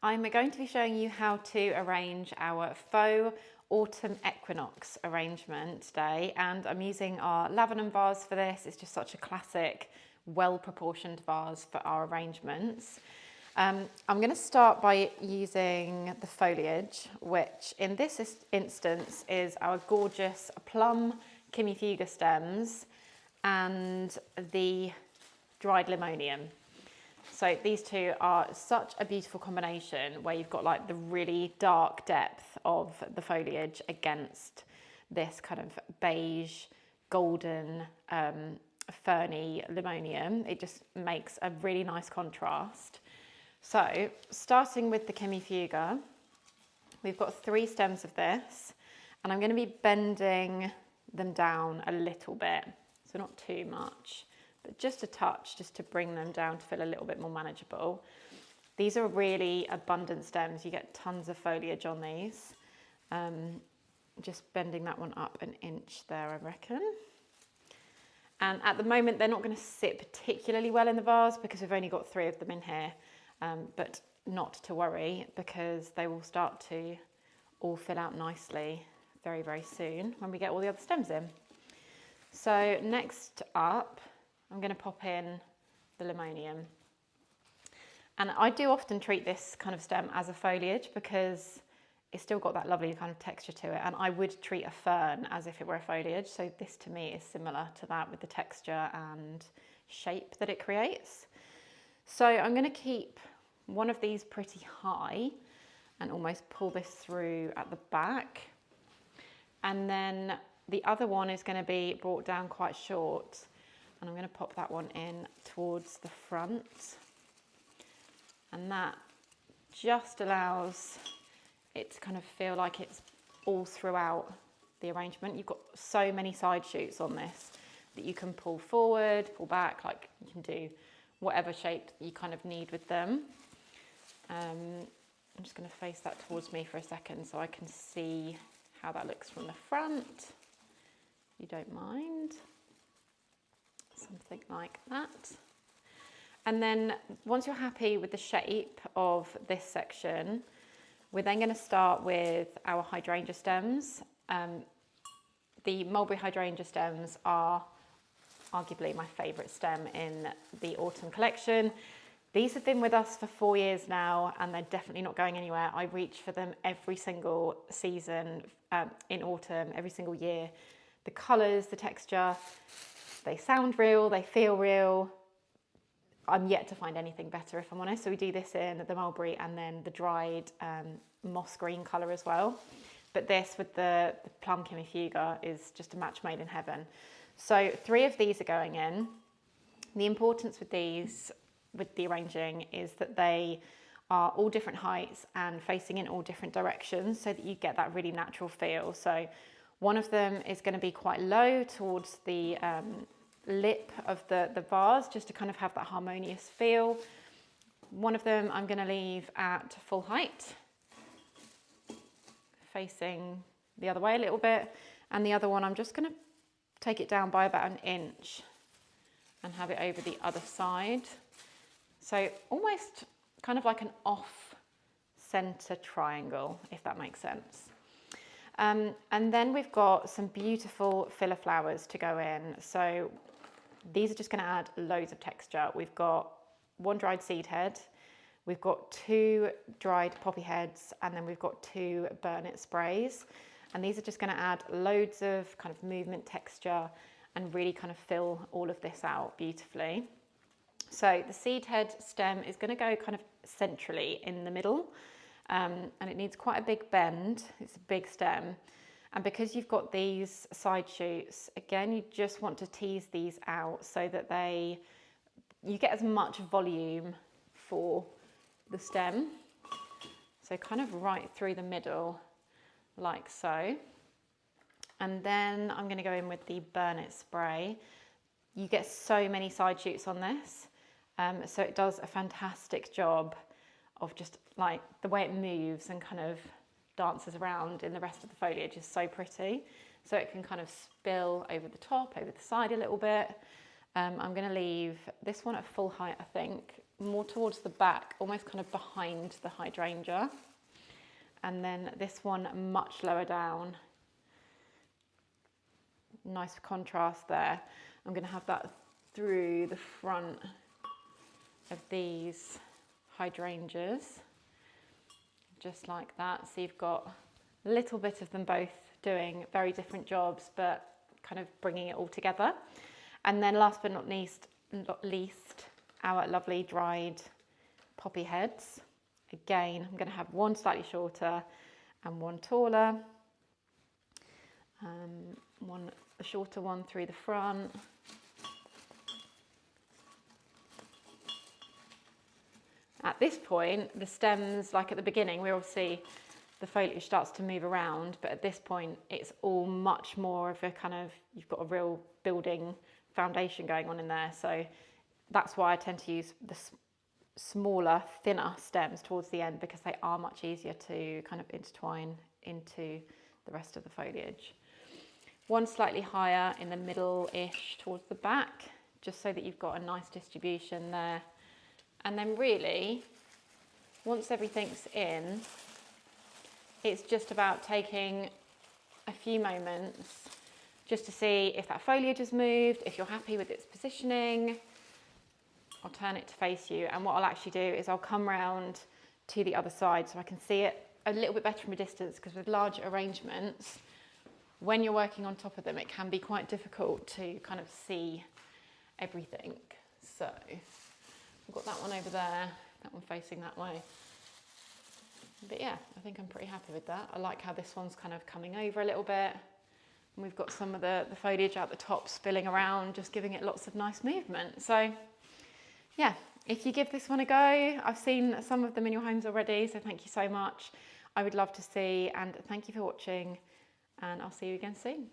I'm going to be showing you how to arrange our faux autumn equinox arrangement today, and I'm using our laburnum vase for this. It's just such a classic, well-proportioned vase for our arrangements. I'm going to start by using the foliage, which in this instance is our gorgeous plum Chimifuga stems and the dried limonium. So these two are such a beautiful combination where you've got like the really dark depth of the foliage against this kind of beige, golden, ferny limonium. It just makes a really nice contrast. So starting with the Chimifuga, we've got 3 stems of this, and I'm going to be bending them down a little bit, so not too much, but just a touch, just to bring them down to feel a little bit more manageable. These are really abundant stems. You get tons of foliage on these. Just bending that one up an inch there, I reckon. And at the moment, they're not going to sit particularly well in the vase because we've only got 3 of them in here, but not to worry because they will start to all fill out nicely very, very soon when we get all the other stems in. So next up, I'm going to pop in the limonium. And I do often treat this kind of stem as a foliage because it's still got that lovely kind of texture to it. And I would treat a fern as if it were a foliage. So this to me is similar to that with the texture and shape that it creates. So I'm going to keep one of these pretty high and almost pull this through at the back. And then the other one is going to be brought down quite short. And I'm going to pop that one in towards the front. And that just allows it to kind of feel like it's all throughout the arrangement. You've got so many side shoots on this that you can pull forward, pull back, like you can do whatever shape you kind of need with them. I'm just going to face that towards me for a second so I can see how that looks from the front. You don't mind. Something like that. And then once you're happy with the shape of this section, we're then going to start with our hydrangea stems. The mulberry hydrangea stems are arguably my favourite stem in the autumn collection. These have been with us for 4 years now, and they're definitely not going anywhere. I reach for them every single season in autumn, every single year. The colours, the texture, they sound real, they feel real. I'm yet to find anything better, if I'm honest. So we do this in the mulberry and then the dried moss green colour as well. But this with the plum Chimifuga is just a match made in heaven. So 3 of these are going in. The importance with these, with the arranging, is that they are all different heights and facing in all different directions so that you get that really natural feel. So one of them is going to be quite low towards the lip of the vase, just to kind of have that harmonious feel. One of them I'm going to leave at full height, facing the other way a little bit, and the other one I'm just going to take it down by about an inch and have it over the other side. So almost kind of like an off-center triangle, if that makes sense. And then we've got some beautiful filler flowers to go in. So these are just going to add loads of texture. We've got 1 dried seed head, we've got 2 dried poppy heads, and then we've got 2 burnet sprays. And these are just going to add loads of kind of movement, texture, and really kind of fill all of this out beautifully. So the seed head stem is going to go kind of centrally in the middle. And it needs quite a big bend. It's a big stem. And because you've got these side shoots, again, you just want to tease these out so that you get as much volume for the stem. So kind of right through the middle, like so. And then I'm going to go in with the burnet spray. You get so many side shoots on this. So it does a fantastic job of just like the way it moves and kind of dances around in the rest of the foliage is so pretty. So it can kind of spill over the top, over the side a little bit. I'm going to leave this one at full height, I think, more towards the back, almost kind of behind the hydrangea. And then this one much lower down. Nice contrast there. I'm going to have that through the front of these hydrangeas, just like that. So you've got a little bit of them both doing very different jobs, but kind of bringing it all together. And then last but not least, our lovely dried poppy heads. Again, I'm going to have one slightly shorter and one taller. A shorter one through the front. At this point, the stems, like at the beginning, we're obviously, the foliage starts to move around, but at this point, it's all much more of a kind of, you've got a real building foundation going on in there. So that's why I tend to use the smaller, thinner stems towards the end, because they are much easier to kind of intertwine into the rest of the foliage. One slightly higher in the middle-ish towards the back, just so that you've got a nice distribution there. And then really, once everything's in, it's just about taking a few moments just to see if that foliage has moved, if you're happy with its positioning. I'll turn it to face you, and what I'll actually do is I'll come round to the other side so I can see it a little bit better from a distance, because with large arrangements, when you're working on top of them, it can be quite difficult to kind of see everything. So I've got that one over there, that one facing that way. But yeah, I think I'm pretty happy with that. I like how this one's kind of coming over a little bit. And we've got some of the foliage out the top spilling around, just giving it lots of nice movement. So yeah, if you give this one a go, I've seen some of them in your homes already, so thank you so much. I would love to see, and thank you for watching, and I'll see you again soon.